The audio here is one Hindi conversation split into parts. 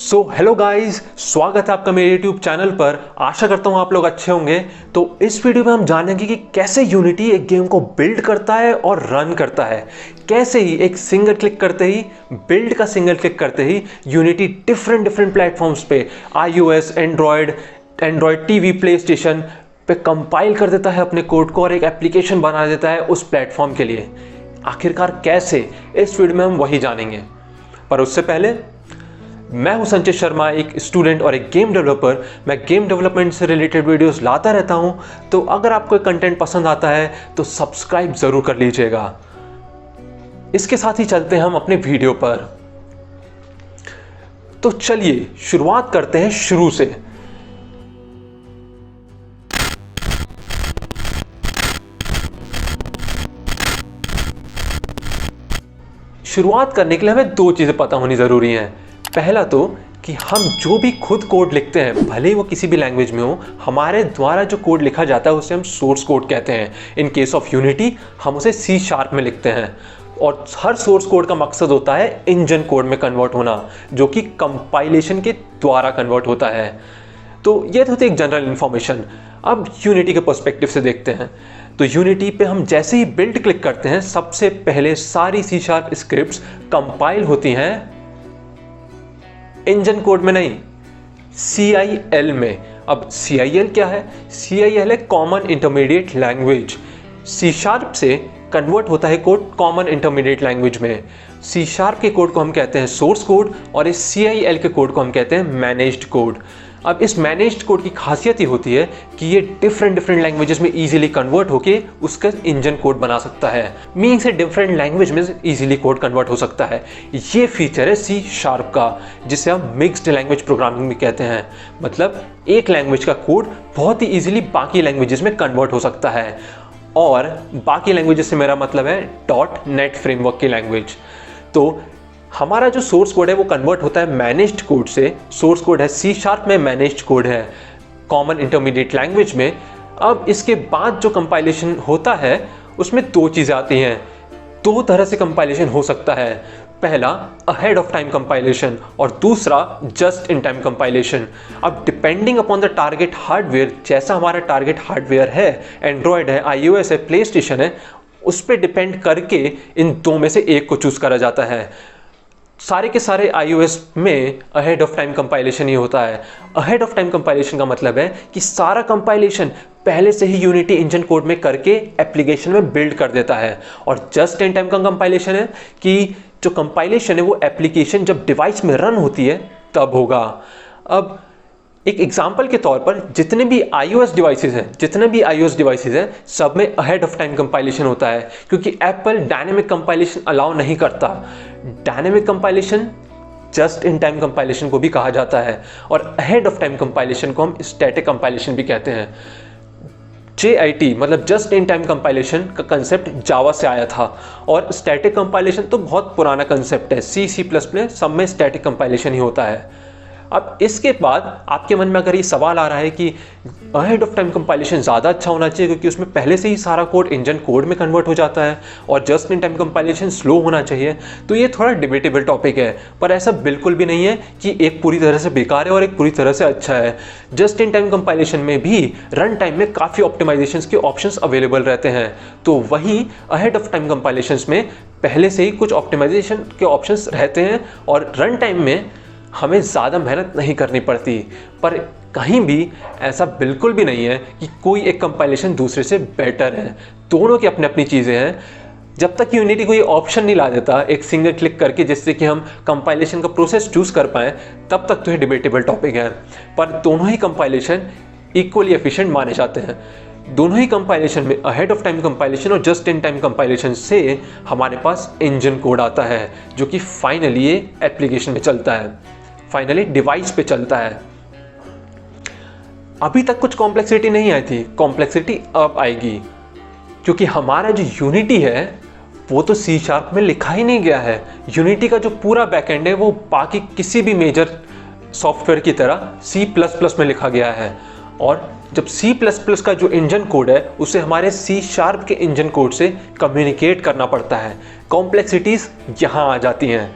हेलो गाइस, स्वागत है आपका मेरे यूट्यूब चैनल पर। आशा करता हूँ आप लोग अच्छे होंगे। तो इस वीडियो में हम जानेंगे कि कैसे यूनिटी एक गेम को बिल्ड करता है और रन करता है। कैसे ही एक सिंगल क्लिक करते ही, बिल्ड का सिंगल क्लिक करते ही यूनिटी डिफरेंट प्लेटफॉर्म्स पे iOS, Android TV, play station पे कंपाइल कर देता है अपने कोड को और एक एप्लीकेशन बना देता है उस प्लेटफॉर्म के लिए। आखिरकार कैसे, इस वीडियो में हम वही जानेंगे। पर उससे पहले, मैं हूं संजय शर्मा, एक स्टूडेंट और एक गेम डेवलपर। मैं गेम डेवलपमेंट से रिलेटेड वीडियोस लाता रहता हूं। तो अगर आपको कंटेंट पसंद आता है तो सब्सक्राइब जरूर कर लीजिएगा। इसके साथ ही चलते हैं हम अपने वीडियो पर। तो चलिए शुरुआत करते हैं शुरू से। शुरुआत करने के लिए हमें दो चीजें पता होनी जरूरी हैं। पहला तो कि हम जो भी खुद कोड लिखते हैं, भले ही वो किसी भी लैंग्वेज में हो, हमारे द्वारा जो कोड लिखा जाता है उसे हम सोर्स कोड कहते हैं। इन केस ऑफ यूनिटी हम उसे C# में लिखते हैं और हर सोर्स कोड का मकसद होता है इंजन कोड में कन्वर्ट होना, जो कि कंपाइलेशन के द्वारा कन्वर्ट होता है। तो ये तो एक जनरल इंफॉर्मेशन। अब यूनिटी के पर्सपेक्टिव से देखते हैं। तो यूनिटी पे हम जैसे ही बिल्ड क्लिक करते हैं, सबसे पहले सारी C# स्क्रिप्ट्स कंपाइल होती हैं इंजन कोड में नहीं, CIL में। अब CIL क्या है? CIL है कॉमन इंटरमीडिएट लैंग्वेज। C# से कन्वर्ट होता है कोड कॉमन इंटरमीडिएट लैंग्वेज में। C# के कोड को हम कहते हैं सोर्स कोड और इस CIL के कोड को हम कहते हैं मैनेज्ड कोड। अब इस मैनेज्ड कोड की खासियत ये होती है कि ये डिफरेंट लैंग्वेजेस में इजीली कन्वर्ट होके उसका इंजन कोड बना सकता है। मीनिंग से डिफरेंट लैंग्वेज में इजीली कोड कन्वर्ट हो सकता है। ये फीचर है C# का, जिसे हम मिक्स्ड लैंग्वेज प्रोग्रामिंग भी कहते हैं। मतलब एक लैंग्वेज का कोड बहुत ही इजीली बाकी लैंग्वेजेस में कन्वर्ट हो सकता है। और बाकी लैंग्वेजेस से मेरा मतलब है .NET फ्रेमवर्क की लैंग्वेज। तो हमारा जो सोर्स कोड है वो कन्वर्ट होता है मैनेज्ड कोड से। सोर्स कोड है C# में, मैनेज्ड कोड है कॉमन इंटरमीडिएट लैंग्वेज में। अब इसके बाद जो कंपाइलेशन होता है उसमें दो चीज़ें आती हैं। दो तरह से कंपाइलेशन हो सकता है। पहला अहेड ऑफ टाइम कंपाइलेशन और दूसरा जस्ट इन टाइम कंपाइलेशन। अब depending upon the target hardware, जैसा हमारा टारगेट हार्डवेयर है, एंड्रॉयड है, iOS है, प्ले स्टेशन है, उस पर डिपेंड करके इन दो में से एक को चूज करा जाता है। सारे के सारे iOS में अहेड ऑफ टाइम कंपाइलेशन ही होता है। अहेड ऑफ टाइम कंपाइलेशन का मतलब है कि सारा कंपाइलेशन पहले से ही यूनिटी इंजन कोड में करके एप्लीकेशन में बिल्ड कर देता है। और जस्ट इन टाइम का कंपाइलेशन है कि जो कंपाइलेशन है वो एप्लीकेशन जब डिवाइस में रन होती है तब होगा। अब एक एग्जाम्पल के तौर पर जितने भी iOS डिवाइसेस हैं सब में अहेड ऑफ टाइम कंपाइलेशन होता है, क्योंकि एप्पल डायनेमिक कंपाइलेशन अलाउ नहीं करता। Dynamic compilation just in time compilation को भी कहा जाता है और अहेड ऑफ टाइम कंपाइलेशन को हम स्टैटिक कंपाइलेशन भी कहते हैं। JIT मतलब जस्ट इन टाइम कंपाइलेशन का कंसेप्ट जावा से आया था और स्टैटिक कंपाइलेशन तो बहुत पुराना कंसेप्ट है। C++ सब में स्टैटिक कंपाइलेशन ही होता है। अब इसके बाद आपके मन में अगर ये सवाल आ रहा है कि अहेड ऑफ टाइम कंपाइलेशन ज़्यादा अच्छा होना चाहिए क्योंकि उसमें पहले से ही सारा कोड इंजन कोड में कन्वर्ट हो जाता है, और just in time compilation slow होना चाहिए, तो ये थोड़ा डिबेटेबल टॉपिक है। पर ऐसा बिल्कुल भी नहीं है कि एक पूरी तरह से बेकार है और एक पूरी तरह से अच्छा है। जस्ट इन टाइम कंपाइलेशन में भी रन टाइम में काफ़ी ऑप्टिमाइजेशन के ऑप्शंस अवेलेबल रहते हैं। तो वहीं अहेड ऑफ टाइम कंपाइलेशन में पहले से ही कुछ ऑप्टिमाइजेशन के ऑप्शंस रहते हैं और रन टाइम में हमें ज़्यादा मेहनत नहीं करनी पड़ती। पर कहीं भी ऐसा बिल्कुल भी नहीं है कि कोई एक कंपाइलेशन दूसरे से बेटर है। दोनों की अपनी अपनी चीज़ें हैं। जब तक यूनिटी कोई ऑप्शन नहीं ला देता एक सिंगल क्लिक करके जिससे कि हम कंपाइलेशन का प्रोसेस चूज़ कर पाएँ, तब तक तो ये डिबेटेबल टॉपिक है। पर दोनों ही कंपाइलेशन इक्वली एफिशिएंट माने जाते हैं। दोनों ही कंपाइलेशन में अहेड ऑफ टाइम कंपाइलेशन और जस्ट इन टाइम कंपाइलेशन से हमारे पास इंजन कोड आता है जो कि फाइनली ये एप्लीकेशन में चलता है, फाइनली डिवाइस पे चलता है। अभी तक कुछ कॉम्प्लेक्सिटी नहीं आई थी, कॉम्प्लेक्सिटी अब आएगी, क्योंकि हमारा जो यूनिटी है वो तो C# में लिखा ही नहीं गया है। यूनिटी का जो पूरा बैकएंड है वो बाकी किसी भी मेजर सॉफ्टवेयर की तरह C++ में लिखा गया है। और जब C++ का जो इंजन कोड है उसे हमारे C# के इंजन कोड से कम्युनिकेट करना पड़ता है। कॉम्प्लेक्सिटीज यहाँ आ जाती हैं।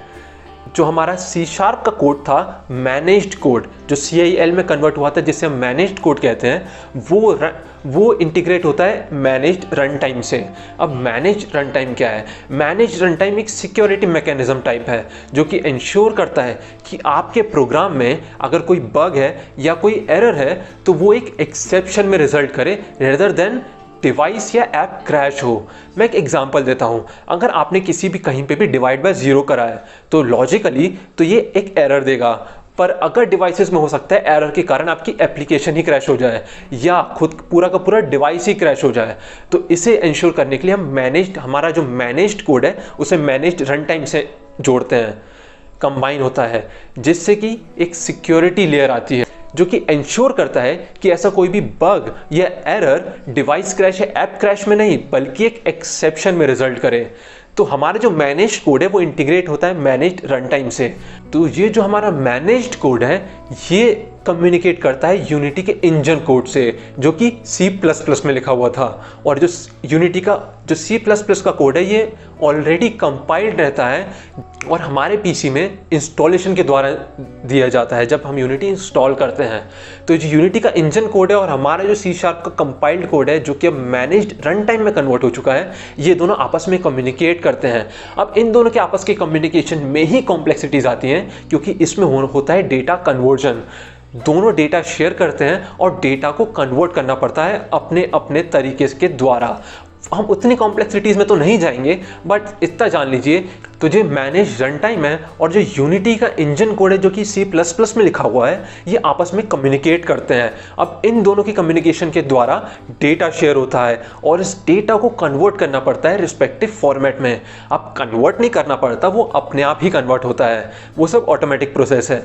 जो हमारा सी शार्प का कोड था, मैनेज्ड कोड जो CIL में कन्वर्ट हुआ था, जिसे हम मैनेज्ड कोड कहते हैं, वो इंटीग्रेट होता है मैनेज्ड रन टाइम से। अब मैनेज्ड रन टाइम क्या है? मैनेज्ड रन टाइम एक सिक्योरिटी मैकेनिज्म टाइप है जो कि इंश्योर करता है कि आपके प्रोग्राम में अगर कोई बग है या कोई एरर है तो वो एक एक्सेप्शन में रिजल्ट करे रेदर देन डिवाइस या ऐप क्रैश हो। मैं एक एग्जांपल देता हूं, अगर आपने किसी भी कहीं पे भी डिवाइड बाय ज़ीरो करा है तो लॉजिकली तो ये एक एरर देगा, पर अगर डिवाइसेस में हो सकता है एरर के कारण आपकी एप्लीकेशन ही क्रैश हो जाए या खुद पूरा का पूरा डिवाइस ही क्रैश हो जाए। तो इसे इंश्योर करने के लिए हम हमारा जो मैनेज्ड कोड है उसे मैनेज्ड रन टाइम से जोड़ते हैं, कंबाइन होता है, जिससे कि एक सिक्योरिटी लेयर आती है जो कि इंश्योर करता है कि ऐसा कोई भी बग या एरर डिवाइस क्रैश या ऐप क्रैश में नहीं बल्कि एक एक्सेप्शन में रिजल्ट करे। तो हमारा जो मैनेज्ड कोड है वो इंटीग्रेट होता है मैनेज्ड रन टाइम से। तो ये जो हमारा मैनेज्ड कोड है ये कम्युनिकेट करता है यूनिटी के इंजन कोड से जो कि C++ में लिखा हुआ था। और जो यूनिटी का जो C++ का कोड है ये ऑलरेडी कंपाइल्ड रहता है और हमारे पीसी में इंस्टॉलेशन के द्वारा दिया जाता है जब हम यूनिटी इंस्टॉल करते हैं। तो जो यूनिटी का इंजन कोड है और हमारा जो C# का कंपाइल्ड कोड है जो कि अब मैनेज्ड रन टाइम में कन्वर्ट हो चुका है, ये दोनों आपस में कम्युनिकेट करते हैं। अब इन दोनों के आपस के कम्युनिकेशन में ही कॉम्प्लेक्सिटीज आती हैं क्योंकि इसमें होता है डेटा कन्वर्जन। दोनों डेटा शेयर करते हैं और डेटा को कन्वर्ट करना पड़ता है अपने अपने तरीके के द्वारा। हम उतनी कॉम्प्लेक्सिटीज़ में तो नहीं जाएंगे, बट इतना जान लीजिए तो जो मैनेज रन टाइम है और जो यूनिटी का इंजन कोड है जो कि C++ में लिखा हुआ है ये आपस में कम्युनिकेट करते हैं। अब इन दोनों की कम्युनिकेशन के द्वारा डेटा शेयर होता है और इस डेटा को कन्वर्ट करना पड़ता है रिस्पेक्टिव फॉर्मेट में। अब कन्वर्ट नहीं करना पड़ता, वो अपने आप ही कन्वर्ट होता है, वो सब ऑटोमेटिक प्रोसेस है।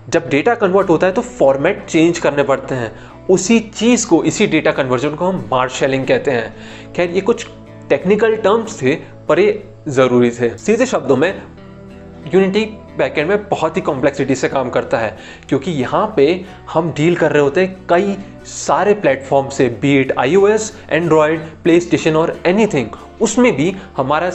जब डेटा कन्वर्ट होता है तो फॉर्मेट चेंज करने पड़ते हैं, उसी चीज़ को, इसी डेटा कन्वर्जन को हम मार्शलिंग कहते हैं। खैर ये कुछ टेक्निकल टर्म्स थे पर ये ज़रूरी थे। सीधे शब्दों में यूनिटी बैकएंड में बहुत ही कॉम्प्लेक्सिटी से काम करता है क्योंकि यहाँ पे हम डील कर रहे होते हैं कई सारे प्लेटफॉर्म से, B it iOS, Android, play station और एनीथिंग। उसमें भी हमारा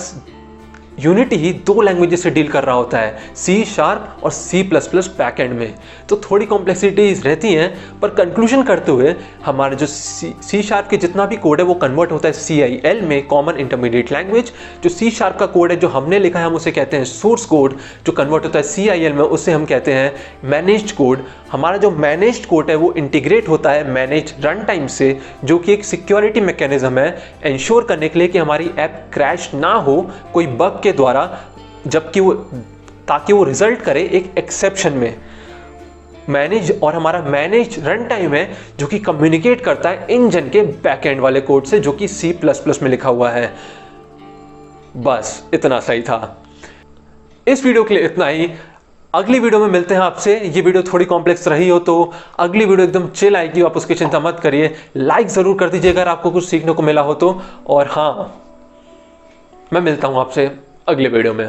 यूनिटी ही 2 लैंग्वेजेस से डील कर रहा होता है, C# और C++ बैकएंड में। तो थोड़ी कॉम्प्लेक्सिटीज रहती हैं पर कंक्लूजन करते हुए हमारा जो C# के जितना भी कोड है वो कन्वर्ट होता है CIL में, कॉमन इंटरमीडिएट लैंग्वेज। जो C# का कोड है जो हमने लिखा है हम उसे कहते हैं सोर्स कोड, जो कन्वर्ट होता है CIL में उसे हम कहते हैं मैनेज्ड कोड। हमारा जो मैनेज्ड कोड है वो इंटीग्रेट होता है मैनेज्ड रन टाइम से जो कि एक सिक्योरिटी मैकेनिज्म है इंश्योर करने के लिए कि हमारी ऐप क्रैश ना हो कोई बग के द्वारा, जबकि ताकि वो रिजल्ट करे एक एक्सेप्शन में। मैनेज और हमारा मैनेज रन टाइम है जो कि कम्युनिकेट करता है इंजन के बैकएंड वाले कोड से जो कि C++ में लिखा हुआ है। बस इतना सही था। इस वीडियो के लिए इतना ही। अगली वीडियो में मिलते हैं आपसे। ये वीडियो थोड़ी कॉम्प्लेक्स रही हो तो अगली वीडियो एकदम चिल आएगी, आप उसकी चिंता मत करिए। लाइक ज़रूर कर दीजिए अगर आपको कुछ सीखने को मिला हो तो। और हाँ, मैं मिलता हूँ आपसे अगले वीडियो में।